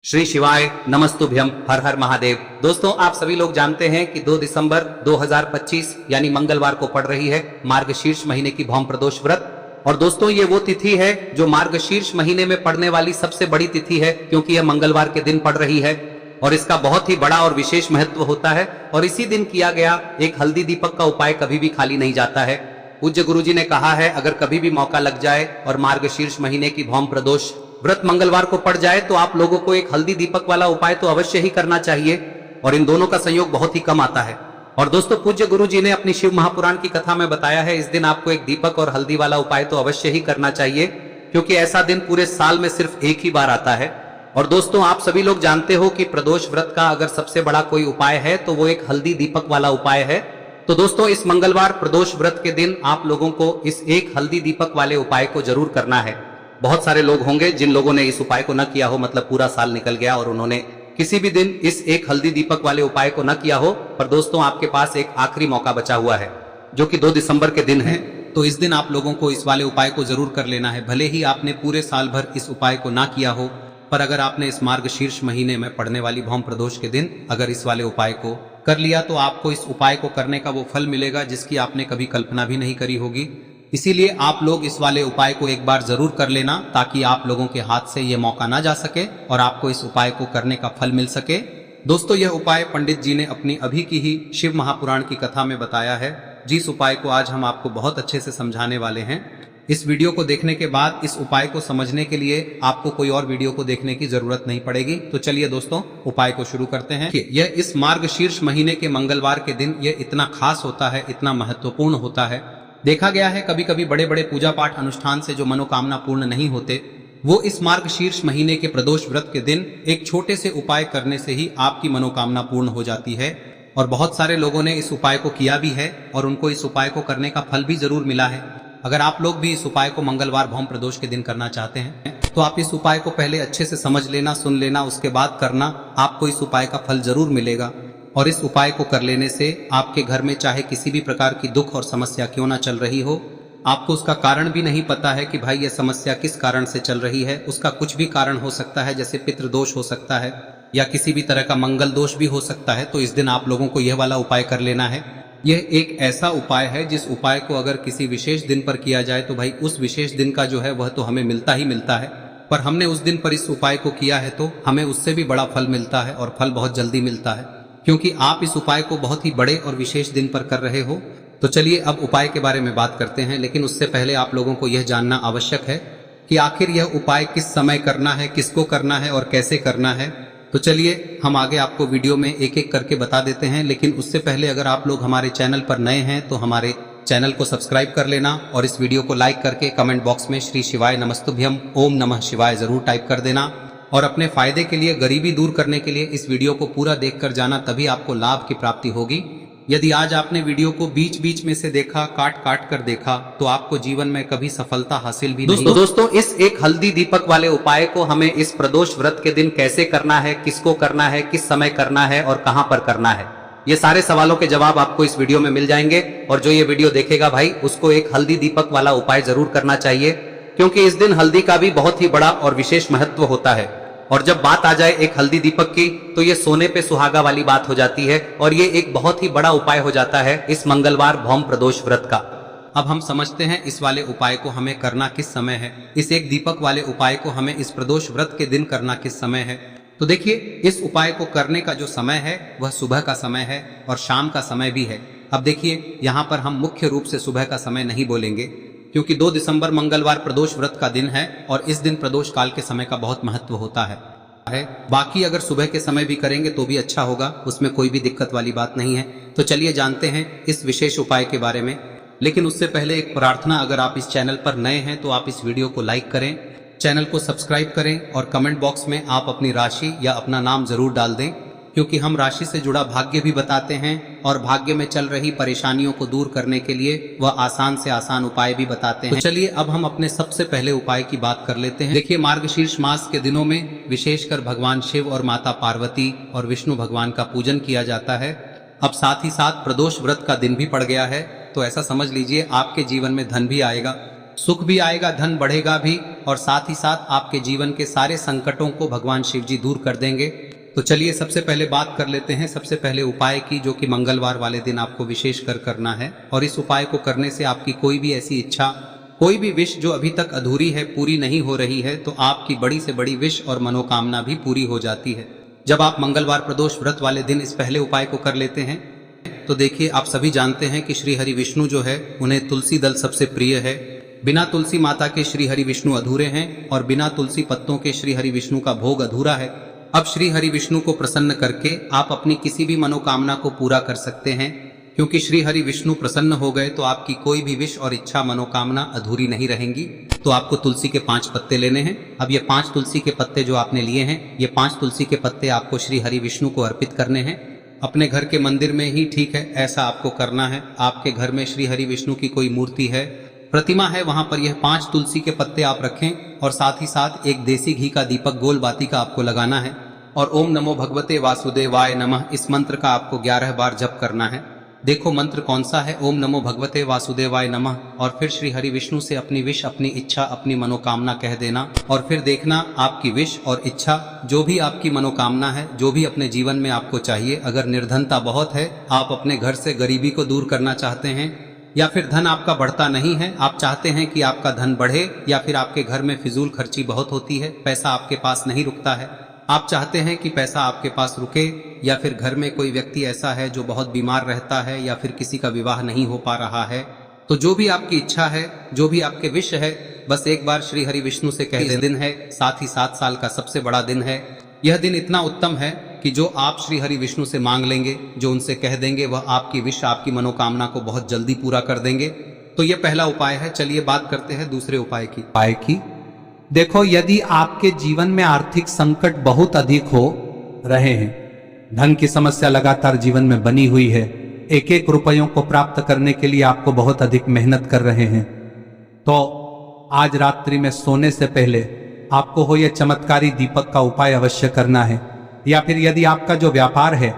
श्री शिवाय नमस्तुभ्यम, हर हर महादेव। दोस्तों, आप सभी लोग जानते हैं कि 2 दिसंबर 2025 यानी मंगलवार को पड़ रही है मार्गशीर्ष महीने की भौम प्रदोष व्रत। और दोस्तों, ये वो तिथि है जो मार्गशीर्ष महीने में पड़ने वाली सबसे बड़ी तिथि है, क्योंकि यह मंगलवार के दिन पड़ रही है और इसका बहुत ही बड़ा और विशेष महत्व होता है। और इसी दिन किया गया एक हल्दी दीपक का उपाय कभी भी खाली नहीं जाता है। पूज्य गुरुजी ने कहा है, अगर कभी भी मौका लग जाए और मार्गशीर्ष महीने की भौम प्रदोष व्रत मंगलवार को पड़ जाए तो आप लोगों को एक हल्दी दीपक वाला उपाय तो अवश्य ही करना चाहिए। और इन दोनों का संयोग बहुत ही कम आता है। और दोस्तों, पूज्य गुरुजी ने अपनी शिव महापुराण की कथा में बताया है, इस दिन आपको एक दीपक और हल्दी वाला उपाय तो अवश्य ही करना चाहिए, क्योंकि ऐसा दिन पूरे साल में सिर्फ एक ही बार आता है। और दोस्तों, आप सभी लोग जानते हो कि प्रदोष व्रत का अगर सबसे बड़ा कोई उपाय है तो वो एक हल्दी दीपक वाला उपाय है। तो दोस्तों, इस मंगलवार प्रदोष व्रत के दिन आप लोगों को इस एक हल्दी दीपक वाले उपाय को जरूर करना है। बहुत सारे लोग होंगे जिन लोगों ने इस उपाय को न किया हो, मतलब पूरा साल निकल गया और उन्होंने किसी भी दिन इस एक हल्दी दीपक वाले उपाय को न किया हो। पर दोस्तों, आपके पास एक आखिरी मौका बचा हुआ है, जो कि 2 दिसंबर के दिन है। तो इस दिन आप लोगों को इस वाले उपाय को जरूर कर लेना है। भले ही आपने पूरे साल भर इस उपाय को ना किया हो, पर अगर आपने इस मार्गशीर्ष महीने में पड़ने वाली भौम प्रदोष के दिन अगर इस वाले उपाय को कर लिया तो आपको इस उपाय को करने का वो फल मिलेगा जिसकी आपने कभी कल्पना भी नहीं करी होगी। इसीलिए आप लोग इस वाले उपाय को एक बार जरूर कर लेना, ताकि आप लोगों के हाथ से ये मौका ना जा सके और आपको इस उपाय को करने का फल मिल सके। दोस्तों, यह उपाय पंडित जी ने अपनी अभी की ही शिव महापुराण की कथा में बताया है, जिस उपाय को आज हम आपको बहुत अच्छे से समझाने वाले हैं। इस वीडियो को देखने के बाद इस उपाय को समझने के लिए आपको कोई और वीडियो को देखने की जरूरत नहीं पड़ेगी। तो चलिए दोस्तों, उपाय को शुरू करते हैं। यह इस मार्गशीर्ष महीने के मंगलवार के दिन यह इतना खास होता है, इतना महत्वपूर्ण होता है। देखा गया है कभी कभी बड़े बड़े पूजा पाठ अनुष्ठान से जो मनोकामना पूर्ण नहीं होते, वो इस मार्गशीर्ष महीने के प्रदोष व्रत के दिन एक छोटे से उपाय करने से ही आपकी मनोकामना पूर्ण हो जाती है। और बहुत सारे लोगों ने इस उपाय को किया भी है और उनको इस उपाय को करने का फल भी जरूर मिला है। अगर आप लोग भी इस उपाय को मंगलवार भौम प्रदोष के दिन करना चाहते हैं तो आप इस उपाय को पहले अच्छे से समझ लेना, सुन लेना, उसके बाद करना। आपको इस उपाय का फल जरूर मिलेगा। और इस उपाय को कर लेने से आपके घर में चाहे किसी भी प्रकार की दुख और समस्या क्यों ना चल रही हो, आपको उसका कारण भी नहीं पता है कि भाई यह समस्या किस कारण से चल रही है, उसका कुछ भी कारण हो सकता है, जैसे पितृदोष हो सकता है या किसी भी तरह का मंगल दोष भी हो सकता है। तो इस दिन आप लोगों को यह वाला उपाय कर लेना है। यह एक ऐसा उपाय है जिस उपाय को अगर किसी विशेष दिन पर किया जाए तो भाई उस विशेष दिन का जो है वह तो हमें मिलता ही मिलता है। पर हमने उस दिन पर इस उपाय को किया है तो हमें उससे भी बड़ा फल मिलता है, और फल बहुत जल्दी मिलता है, क्योंकि आप इस उपाय को बहुत ही बड़े और विशेष दिन पर कर रहे हो। तो चलिए अब उपाय के बारे में बात करते हैं, लेकिन उससे पहले आप लोगों को यह जानना आवश्यक है कि आखिर यह उपाय किस समय करना है, किसको करना है और कैसे करना है। तो चलिए हम आगे आपको वीडियो में एक एक करके बता देते हैं, लेकिन उससे पहले अगर आप लोग हमारे चैनल पर नए हैं तो हमारे चैनल को सब्सक्राइब कर लेना और इस वीडियो को लाइक करके कमेंट बॉक्स में श्री शिवाय नमस्तुभ्यम ओम नमः शिवाय जरूर टाइप कर देना। और अपने फायदे के लिए, गरीबी दूर करने के लिए इस वीडियो को पूरा देखकर जाना, तभी आपको लाभ की प्राप्ति होगी। यदि आज आपने वीडियो को बीच बीच में से देखा, काट काट कर देखा, तो आपको जीवन में कभी सफलता हासिल भी नहीं। दोस्तों, इस एक हल्दी दीपक वाले उपाय को हमें इस प्रदोष व्रत के दिन कैसे करना है, किसको करना है, किस समय करना है और कहां पर करना है, ये सारे सवालों के जवाब आपको इस वीडियो में मिल जाएंगे। और जो ये वीडियो देखेगा भाई, उसको एक हल्दी दीपक वाला उपाय जरूर करना चाहिए, क्योंकि इस दिन हल्दी का भी बहुत ही बड़ा और विशेष महत्व होता है। और जब बात आ जाए एक हल्दी दीपक की, तो ये सोने पे सुहागा वाली बात हो जाती है और ये एक बहुत ही बड़ा उपाय हो जाता है इस मंगलवार भौम प्रदोष व्रत का। अब हम समझते हैं इस वाले उपाय को हमें करना किस समय है। इस एक दीपक वाले उपाय को हमें इस प्रदोष व्रत के दिन करना किस समय है। तो देखिए, इस उपाय को करने का जो समय है वह सुबह का समय है और शाम का समय भी है। अब देखिए, यहाँ पर हम मुख्य रूप से सुबह का समय नहीं बोलेंगे, क्योंकि 2 दिसंबर मंगलवार प्रदोष व्रत का दिन है और इस दिन प्रदोष काल के समय का बहुत महत्व होता है। बाकी अगर सुबह के समय भी करेंगे तो भी अच्छा होगा, उसमें कोई भी दिक्कत वाली बात नहीं है। तो चलिए जानते हैं इस विशेष उपाय के बारे में। लेकिन उससे पहले एक प्रार्थना, अगर आप इस चैनल पर नए हैं तो आप इस वीडियो को लाइक करें, चैनल को सब्सक्राइब करें और कमेंट बॉक्स में आप अपनी राशि या अपना नाम जरूर डाल दें, क्योंकि हम राशि से जुड़ा भाग्य भी बताते हैं और भाग्य में चल रही परेशानियों को दूर करने के लिए वह आसान से आसान उपाय भी बताते हैं। तो चलिए अब हम अपने सबसे पहले उपाय की बात कर लेते हैं। देखिए, मार्गशीर्ष मास के दिनों में विशेषकर भगवान शिव और माता पार्वती और विष्णु भगवान का पूजन किया जाता है। अब साथ ही साथ प्रदोष व्रत का दिन भी पड़ गया है, तो ऐसा समझ लीजिए आपके जीवन में धन भी आएगा, सुख भी आएगा, धन बढ़ेगा भी और साथ ही साथ आपके जीवन के सारे संकटों को भगवान शिव जी दूर कर देंगे। तो चलिए सबसे पहले बात कर लेते हैं सबसे पहले उपाय की, जो कि मंगलवार वाले दिन आपको विशेष कर करना है। और इस उपाय को करने से आपकी कोई भी ऐसी इच्छा, कोई भी विश जो अभी तक अधूरी है, पूरी नहीं हो रही है, तो आपकी बड़ी से बड़ी विश और मनोकामना भी पूरी हो जाती है। जब आप मंगलवार प्रदोष व्रत वाले दिन इस पहले उपाय को कर लेते हैं तो देखिए, आप सभी जानते हैं कि श्री हरि विष्णु जो है उन्हें तुलसी दल सबसे प्रिय है। बिना तुलसी माता के श्री हरि विष्णु अधूरे हैं और बिना तुलसी पत्तों के श्री हरि विष्णु का भोग अधूरा है। अब श्री हरि विष्णु को प्रसन्न करके आप अपनी किसी भी मनोकामना को पूरा कर सकते हैं, क्योंकि श्री हरि विष्णु प्रसन्न हो गए तो आपकी कोई भी विश और इच्छा मनोकामना अधूरी नहीं रहेंगी। तो आपको तुलसी के 5 पत्ते लेने हैं। अब ये 5 तुलसी के पत्ते जो आपने लिए हैं, ये 5 तुलसी के पत्ते आपको श्री हरि विष्णु को अर्पित करने हैं। अपने घर के मंदिर में ही ठीक है, ऐसा आपको करना है। आपके घर में श्री हरि विष्णु की कोई मूर्ति है, प्रतिमा है, वहां पर यह 5 तुलसी के पत्ते आप रखें और साथ ही साथ एक देसी घी का दीपक गोल बाती का आपको लगाना है। और ओम नमो भगवते वासुदेवाय नमः इस मंत्र का आपको 11 बार जप करना है। देखो मंत्र कौन सा है, ओम नमो भगवते वासुदेवाय नमः, और फिर श्री हरि विष्णु से अपनी विश, अपनी इच्छा, अपनी मनोकामना कह देना। और फिर देखना आपकी विश और इच्छा, जो भी आपकी मनोकामना है, जो भी अपने जीवन में आपको चाहिए। अगर निर्धनता बहुत है, आप अपने घर से गरीबी को दूर करना चाहते हैं, या फिर धन आपका बढ़ता नहीं है, आप चाहते हैं कि आपका धन बढ़े, या फिर आपके घर में फिजूल खर्ची बहुत होती है, पैसा आपके पास नहीं रुकता है, आप चाहते हैं कि पैसा आपके पास रुके, या फिर घर में कोई व्यक्ति ऐसा है जो बहुत बीमार रहता है, या फिर किसी का विवाह नहीं हो पा रहा है, तो जो भी आपकी इच्छा है, जो भी आपके विश है, बस एक बार श्री हरि विष्णु से कह दें। दिन है, साथ ही 7 साल का सबसे बड़ा दिन है। यह दिन इतना उत्तम है कि जो आप श्री हरि विष्णु से मांग लेंगे, जो उनसे कह देंगे, वह आपकी विश, आपकी मनोकामना को बहुत जल्दी पूरा कर देंगे। तो यह पहला उपाय है। चलिए बात करते हैं दूसरे उपाय की। देखो, यदि आपके जीवन में आर्थिक संकट बहुत अधिक हो रहे हैं, धन की समस्या लगातार जीवन में बनी हुई है, एक एक रुपयों को प्राप्त करने के लिए आपको बहुत अधिक मेहनत कर रहे हैं, तो आज रात्रि में सोने से पहले आपको हो यह चमत्कारी दीपक का उपाय अवश्य करना है। या फिर यदि आपका जो व्यापार है,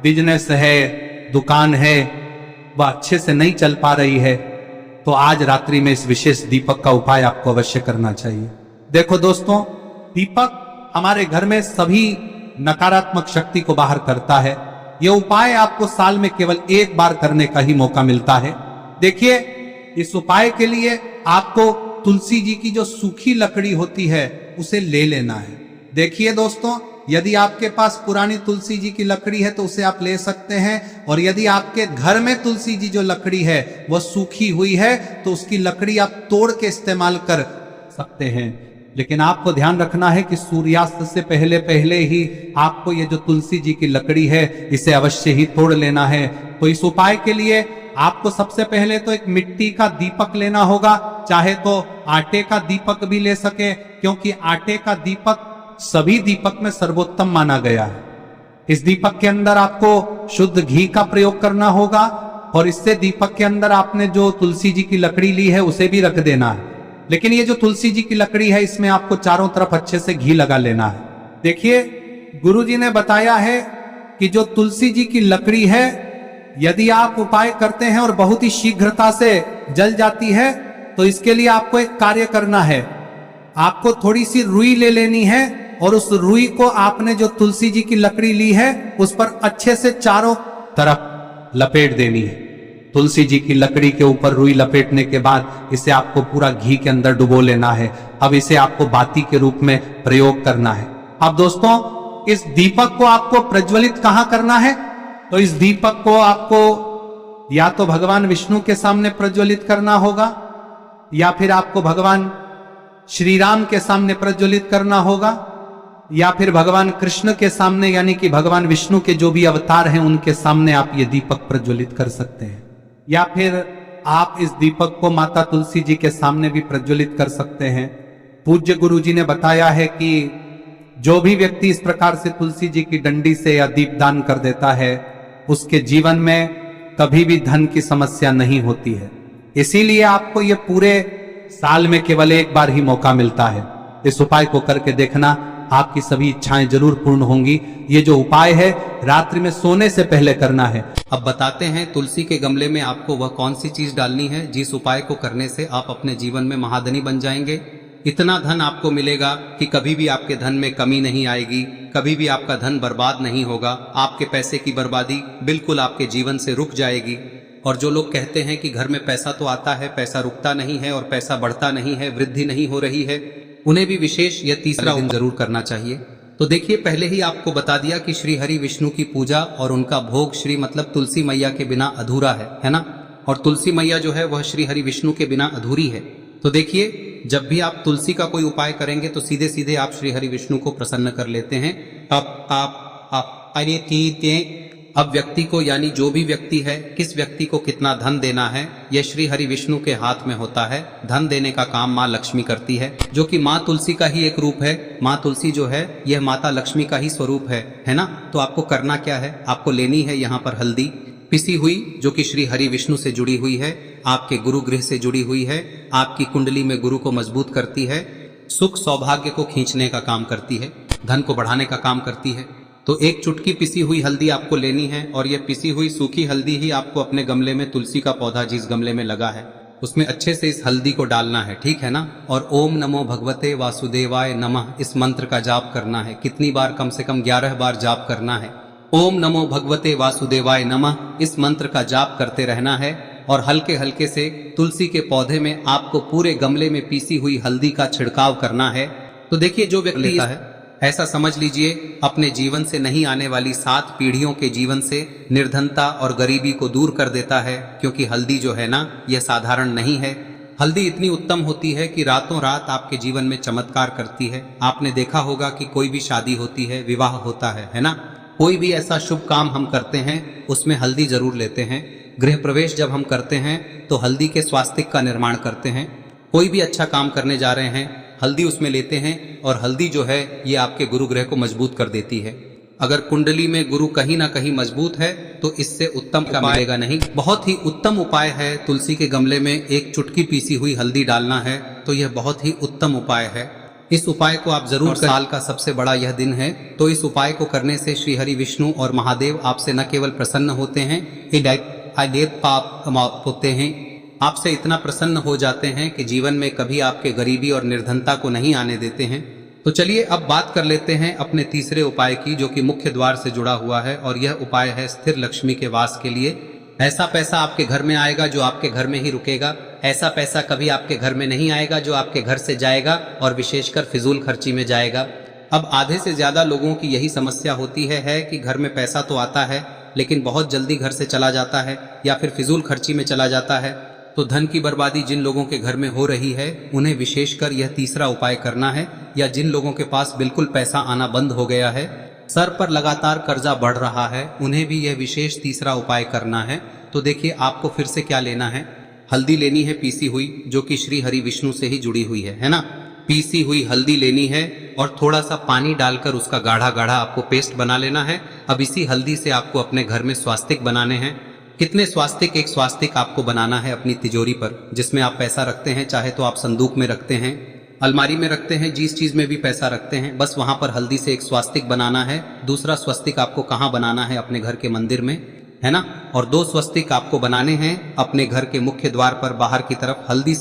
बिजनेस है, दुकान है, वह अच्छे से नहीं चल पा रही है, तो आज रात्रि में इस विशेष दीपक का उपाय आपको अवश्य करना चाहिए। देखो दोस्तों, दीपक हमारे घर में सभी नकारात्मक शक्ति को बाहर करता है। यह उपाय आपको साल में केवल 1 बार करने का ही मौका मिलता है। देखिए, इस उपाय के लिए आपको तुलसी जी की जो सूखी लकड़ी होती है उसे ले लेना है। देखिए दोस्तों, यदि आपके पास पुरानी तुलसी जी की लकड़ी है तो उसे आप ले सकते हैं, और यदि आपके घर में तुलसी जी जो लकड़ी है वह सूखी हुई है तो उसकी लकड़ी आप तोड़ के इस्तेमाल कर सकते हैं। लेकिन आपको ध्यान रखना है कि सूर्यास्त से पहले पहले ही आपको ये जो तुलसी जी की लकड़ी है इसे अवश्य ही तोड़ लेना है। तो इस उपाय के लिए आपको सबसे पहले तो एक मिट्टी का दीपक लेना होगा, चाहे तो आटे का दीपक भी ले सके, क्योंकि आटे का दीपक सभी दीपक में सर्वोत्तम माना गया है। इस दीपक के अंदर आपको शुद्ध घी का प्रयोग करना होगा, और इससे दीपक के अंदर आपने जो तुलसी जी की लकड़ी ली है उसे भी रख देना है। लेकिन ये जो तुलसी जी की लकड़ी है, इसमें आपको चारों तरफ अच्छे से घी लगा लेना है। देखिए, गुरु जी ने बताया है कि जो तुलसी जी की लकड़ी है, यदि आप उपाय करते हैं और बहुत ही शीघ्रता से जल जाती है, तो इसके लिए आपको एक कार्य करना है। आपको थोड़ी सी रुई ले लेनी है, और उस रुई को आपने जो तुलसी जी की लकड़ी ली है उस पर अच्छे से चारों तरफ लपेट देनी है। तुलसी जी की लकड़ी के ऊपर रुई लपेटने के बाद इसे आपको पूरा घी के अंदर डुबो लेना है। अब इसे आपको बाती के रूप में प्रयोग करना है। अब दोस्तों, इस दीपक को आपको प्रज्वलित कहां करना है? तो इस दीपक को आपको या तो भगवान विष्णु के सामने प्रज्वलित करना होगा, या फिर आपको भगवान श्री राम के सामने प्रज्वलित करना होगा, या फिर भगवान कृष्ण के सामने, यानी कि भगवान विष्णु के जो भी अवतार हैं उनके सामने आप ये दीपक प्रज्वलित कर सकते हैं। या फिर आप इस दीपक को माता तुलसी जी के सामने भी प्रज्वलित कर सकते हैं। पूज्य गुरु जी ने बताया है कि जो भी व्यक्ति इस प्रकार से तुलसी जी की डंडी से या दीपदान कर देता है, उसके जीवन में कभी भी धन की समस्या नहीं होती है। इसीलिए आपको ये पूरे साल में केवल 1 बार ही मौका मिलता है। इस उपाय को करके देखना, आपकी सभी इच्छाएं जरूर पूर्ण होंगी। ये जो उपाय है रात्रि में सोने से पहले करना है। अब बताते हैं तुलसी के गमले में आपको वह कौन सी चीज डालनी है जिस उपाय को करने से आप अपने जीवन में महाधनी बन जाएंगे। इतना धन आपको मिलेगा कि कभी भी आपके धन में कमी नहीं आएगी, कभी भी आपका धन बर्बाद नहीं होगा। आपके पैसे की बर्बादी बिल्कुल आपके जीवन से रुक जाएगी। और जो लोग कहते हैं कि घर में पैसा तो आता है, पैसा रुकता नहीं है और पैसा बढ़ता नहीं है, वृद्धि नहीं हो रही है, उन्हें भी विशेष यह तीसरा दिन जरूर करना चाहिए। तो देखिए, पहले ही आपको बता दिया कि श्री हरि विष्णु की पूजा और उनका भोग श्री मतलब तुलसी मैया के बिना अधूरा है ना। और तुलसी मैया जो है वह श्री हरि विष्णु के बिना अधूरी है। तो देखिए, जब भी आप तुलसी का कोई उपाय करेंगे तो सीधे सीधे आप श्री हरि विष्णु को प्रसन्न कर लेते हैं। अब व्यक्ति को, यानी जो भी व्यक्ति है, किस व्यक्ति को कितना धन देना है, यह श्री हरि विष्णु के हाथ में होता है। धन देने का काम माँ लक्ष्मी करती है, जो कि माँ तुलसी का ही एक रूप है। माँ तुलसी जो है यह माता लक्ष्मी का ही स्वरूप है ना। तो आपको करना क्या है, आपको लेनी है यहाँ पर हल्दी पिसी हुई, जो कि श्री हरि विष्णु से जुड़ी हुई है, आपके गुरु गृह से जुड़ी हुई है, आपकी कुंडली में गुरु को मजबूत करती है, सुख सौभाग्य को खींचने का काम करती है, धन को बढ़ाने का काम करती है। तो एक चुटकी पिसी हुई हल्दी आपको लेनी है और यह पिसी हुई सूखी हल्दी ही आपको अपने गमले में, तुलसी का पौधा जिस गमले में लगा है उसमें अच्छे से इस हल्दी को डालना है, ठीक है ना। और ओम नमो भगवते वासुदेवाय नमः इस मंत्र का जाप करना है। कितनी बार? कम से कम 11 बार जाप करना है। ओम नमो भगवते वासुदेवाय नमः इस मंत्र का जाप करते रहना है। और हल्के हल्के से तुलसी के पौधे में आपको पूरे गमले में पीसी हुई हल्दी का छिड़काव करना है। तो देखिए, जो व्यक्ति लेता है, ऐसा समझ लीजिए अपने जीवन से नहीं आने वाली 7 पीढ़ियों के जीवन से निर्धनता और गरीबी को दूर कर देता है। क्योंकि हल्दी जो है ना, यह साधारण नहीं है। हल्दी इतनी उत्तम होती है कि रातों रात आपके जीवन में चमत्कार करती है। आपने देखा होगा कि कोई भी शादी होती है, विवाह होता है ना, कोई भी ऐसा शुभ काम हम करते हैं उसमें हल्दी जरूर लेते हैं। गृह प्रवेश जब हम करते हैं तो हल्दी के स्वास्तिक का निर्माण करते हैं। कोई भी अच्छा काम करने जा रहे हैं, हल्दी उसमें लेते हैं। और हल्दी जो है ये आपके गुरु ग्रह को मजबूत कर देती है। अगर कुंडली में गुरु कहीं ना कहीं मजबूत है तो इससे उत्तम का मिलेगा नहीं। बहुत ही उत्तम उपाय है, तुलसी के गमले में एक चुटकी पीसी हुई हल्दी डालना है। तो यह बहुत ही उत्तम उपाय है। इस उपाय को आप जरूर, साल का सबसे बड़ा यह दिन है, तो इस उपाय को करने से श्री हरि विष्णु और महादेव आपसे न केवल प्रसन्न होते हैं, पाप होते हैं, आपसे इतना प्रसन्न हो जाते हैं कि जीवन में कभी आपके गरीबी और निर्धनता को नहीं आने देते हैं। तो चलिए अब बात कर लेते हैं अपने तीसरे उपाय की, जो कि मुख्य द्वार से जुड़ा हुआ है। और यह उपाय है स्थिर लक्ष्मी के वास के लिए। ऐसा पैसा आपके घर में आएगा जो आपके घर में ही रुकेगा। ऐसा पैसा कभी आपके घर में नहीं आएगा जो आपके घर से जाएगा और विशेषकर फिजूल खर्ची में जाएगा। अब आधे से ज्यादा लोगों की यही समस्या होती है कि घर में पैसा तो आता है लेकिन बहुत जल्दी घर से चला जाता है या फिर फिजूल खर्ची में चला जाता है। तो धन की बर्बादी जिन लोगों के घर में हो रही है उन्हें विशेषकर यह तीसरा उपाय करना है। या जिन लोगों के पास बिल्कुल पैसा आना बंद हो गया है, सर पर लगातार कर्जा बढ़ रहा है, उन्हें भी यह विशेष तीसरा उपाय करना है। तो देखिए, आपको फिर से क्या लेना है, हल्दी लेनी है पीसी हुई, जो कि श्री हरि विष्णु से ही जुड़ी हुई है ना। पीसी हुई हल्दी लेनी है और थोड़ा सा पानी डालकर उसका गाढ़ा गाढ़ा आपको पेस्ट बना लेना है। अब इसी हल्दी से आपको अपने घर में स्वास्तिक बनाने हैं। कितने स्वास्तिक? एक स्वास्तिक आपको बनाना है अपनी तिजोरी पर, जिसमें आप पैसा रखते हैं। चाहे तो आप संदूक में रखते हैं, अलमारी में रखते हैं, जिस चीज में भी पैसा रखते हैं, बस वहां पर हल्दी से एक स्वास्तिक बनाना है। दूसरा स्वस्तिक आपको कहाँ बनाना है? अपने घर के मंदिर में, है ना। और 2 स्वस्तिक आपको बनाने हैं अपने घर के मुख्य द्वार पर बाहर की तरफ। हल्दी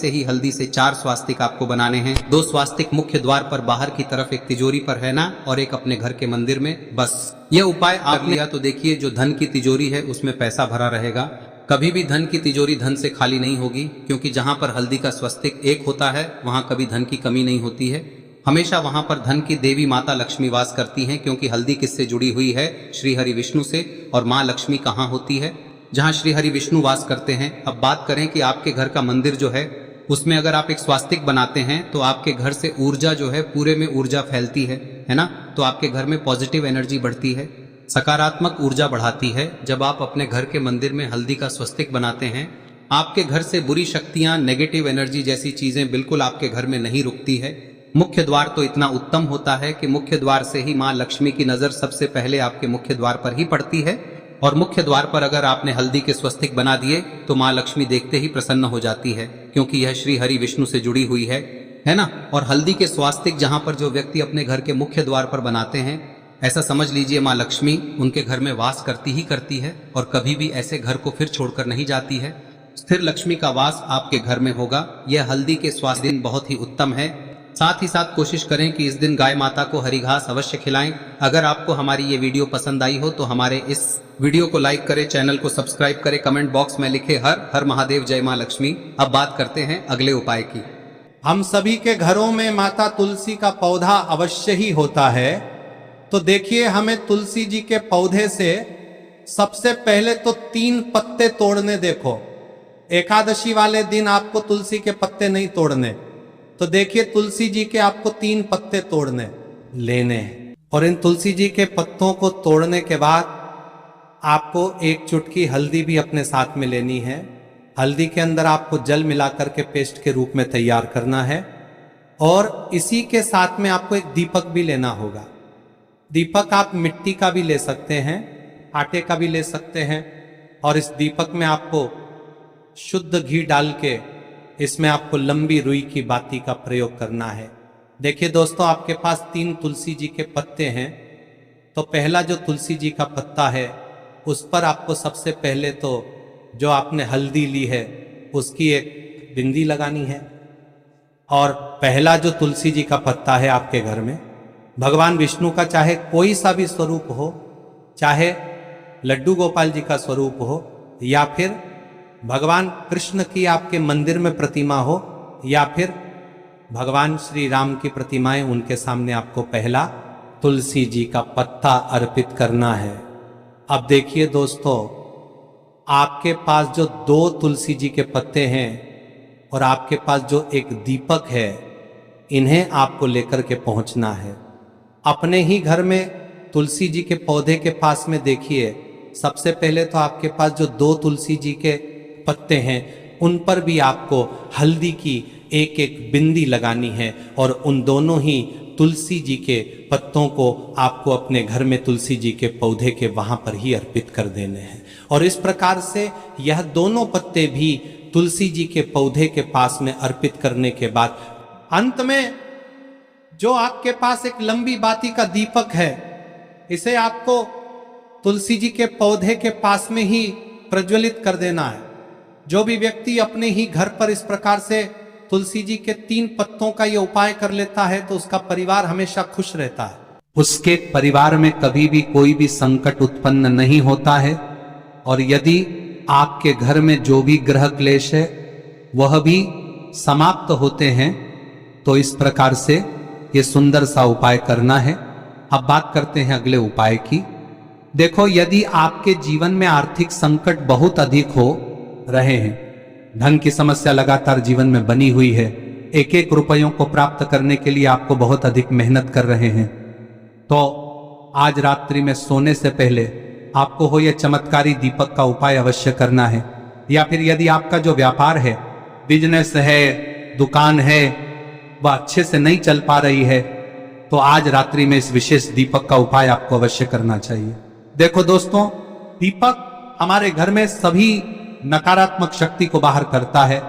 से 4 स्वास्तिक आपको बनाने हैं। 2 स्वास्तिक मुख्य द्वार पर बाहर की तरफ, एक तिजोरी पर, है ना, और एक अपने घर के मंदिर में। बस यह उपाय आप लिया तो देखिए, जो धन की तिजोरी है उसमें पैसा भरा रहेगा। कभी भी धन की तिजोरी धन से खाली नहीं होगी, क्योंकि जहां पर हल्दी का स्वस्तिक एक होता है वहां कभी धन की कमी नहीं होती है। हमेशा वहां पर धन की देवी माता लक्ष्मी वास करती हैं, क्योंकि हल्दी किससे जुड़ी हुई है? श्री हरि विष्णु से। और माँ लक्ष्मी कहाँ होती है? जहाँ श्री हरि विष्णु वास करते हैं। अब बात करें कि आपके घर का मंदिर जो है उसमें अगर आप एक स्वास्तिक बनाते हैं तो आपके घर से ऊर्जा जो है, पूरे में ऊर्जा फैलती है ना। तो आपके घर में पॉजिटिव एनर्जी बढ़ती है, सकारात्मक ऊर्जा बढ़ाती है। जब आप अपने घर के मंदिर में हल्दी का स्वस्तिक बनाते हैं, आपके घर से बुरी शक्तियां, नेगेटिव एनर्जी जैसी चीजें बिल्कुल आपके घर में नहीं रुकती है। मुख्य द्वार तो इतना उत्तम होता है कि मुख्य द्वार से ही माँ लक्ष्मी की नजर सबसे पहले आपके मुख्य द्वार पर ही पड़ती है। और मुख्य द्वार पर अगर आपने हल्दी के स्वस्तिक बना दिए तो माँ लक्ष्मी देखते ही प्रसन्न हो जाती है, क्योंकि यह श्री हरि विष्णु से जुड़ी हुई है ना। और हल्दी के स्वास्तिक जहां पर जो व्यक्ति अपने घर के मुख्य द्वार पर बनाते हैं, ऐसा समझ लीजिए माँ लक्ष्मी उनके घर में वास करती ही करती है और कभी भी ऐसे घर को फिर छोड़कर नहीं जाती है। स्थिर लक्ष्मी का वास आपके घर में होगा। यह हल्दी के स्वास्थ्य दिन बहुत ही उत्तम है। साथ ही साथ कोशिश करें कि इस दिन गाय माता को हरी घास अवश्य खिलाएं। अगर आपको हमारी ये वीडियो पसंद आई हो तो हमारे इस वीडियो को लाइक करें, चैनल को सब्सक्राइब करें, कमेंट बॉक्स में लिखे हर हर महादेव, जय मां लक्ष्मी। अब बात करते हैं अगले उपाय की। हम सभी के घरों में माता तुलसी का पौधा अवश्य ही होता है। तो देखिए, हमें तुलसी जी के पौधे से सबसे पहले तो 3 पत्ते तोड़ने। देखो, एकादशी वाले दिन आपको तुलसी के पत्ते नहीं तोड़ने। तो देखिए, तुलसी जी के आपको 3 पत्ते तोड़ने लेने हैं। और इन तुलसी जी के पत्तों को तोड़ने के बाद आपको 1 चुटकी हल्दी भी अपने साथ में लेनी है। हल्दी के अंदर आपको जल मिलाकर के पेस्ट के रूप में तैयार करना है। और इसी के साथ में आपको एक दीपक भी लेना होगा। दीपक आप मिट्टी का भी ले सकते हैं, आटे का भी ले सकते हैं। और इस दीपक में आपको शुद्ध घी डाल के इसमें आपको लंबी रुई की बाती का प्रयोग करना है। देखिए दोस्तों, आपके पास 3 तुलसी जी के पत्ते हैं। तो पहला जो तुलसी जी का पत्ता है उस पर आपको सबसे पहले तो जो आपने हल्दी ली है उसकी एक बिंदी लगानी है। और पहला जो तुलसी जी का पत्ता है आपके घर में, भगवान विष्णु का चाहे कोई सा भी स्वरूप हो, चाहे लड्डू गोपाल जी का स्वरूप हो, या फिर भगवान कृष्ण की आपके मंदिर में प्रतिमा हो, या फिर भगवान श्री राम की प्रतिमाएं, उनके सामने आपको पहला तुलसी जी का पत्ता अर्पित करना है। अब देखिए दोस्तों, आपके पास जो 2 तुलसी जी के पत्ते हैं और आपके पास जो एक दीपक है, इन्हें आपको लेकर के पहुंचना है। अपने ही घर में तुलसी जी के पौधे के पास में देखिए, सबसे पहले तो आपके पास जो 2 तुलसी जी के पत्ते हैं उन पर भी आपको हल्दी की एक एक बिंदी लगानी है। और उन दोनों ही तुलसी जी के पत्तों को आपको अपने घर में तुलसी जी के पौधे के वहां पर ही अर्पित कर देने हैं। और इस प्रकार से यह दोनों पत्ते भी तुलसी जी के पौधे के पास में अर्पित करने के बाद अंत में जो आपके पास एक लंबी बाती का दीपक है, इसे आपको तुलसी जी के पौधे के पास में ही प्रज्वलित कर देना है। जो भी व्यक्ति अपने ही घर पर इस प्रकार से तुलसी जी के 3 पत्तों का ये उपाय कर लेता है तो उसका परिवार हमेशा खुश रहता है। उसके परिवार में कभी भी कोई भी संकट उत्पन्न नहीं होता है। और यदि आपके घर में जो भी ग्रह क्लेश है वह भी समाप्त होते हैं। तो इस प्रकार से ये सुंदर सा उपाय करना है। अब बात करते हैं अगले उपाय की। देखो, यदि आपके जीवन में आर्थिक संकट बहुत अधिक हो रहे हैं, धन की समस्या लगातार जीवन में बनी हुई है, एक एक रुपयों को प्राप्त करने के लिए आपको बहुत अधिक मेहनत कर रहे हैं, तो आज रात्रि में सोने से पहले आपको हो यह चमत्कारी दीपक का उपाय अवश्य करना है। या फिर यदि आपका जो व्यापार है, बिजनेस है, दुकान है, वह अच्छे से नहीं चल पा रही है, तो आज रात्रि में इस विशेष दीपक का उपाय आपको अवश्य करना चाहिए। देखो दोस्तों, दीपक हमारे घर में सभी नकारात्मक शक्ति को बाहर करता है।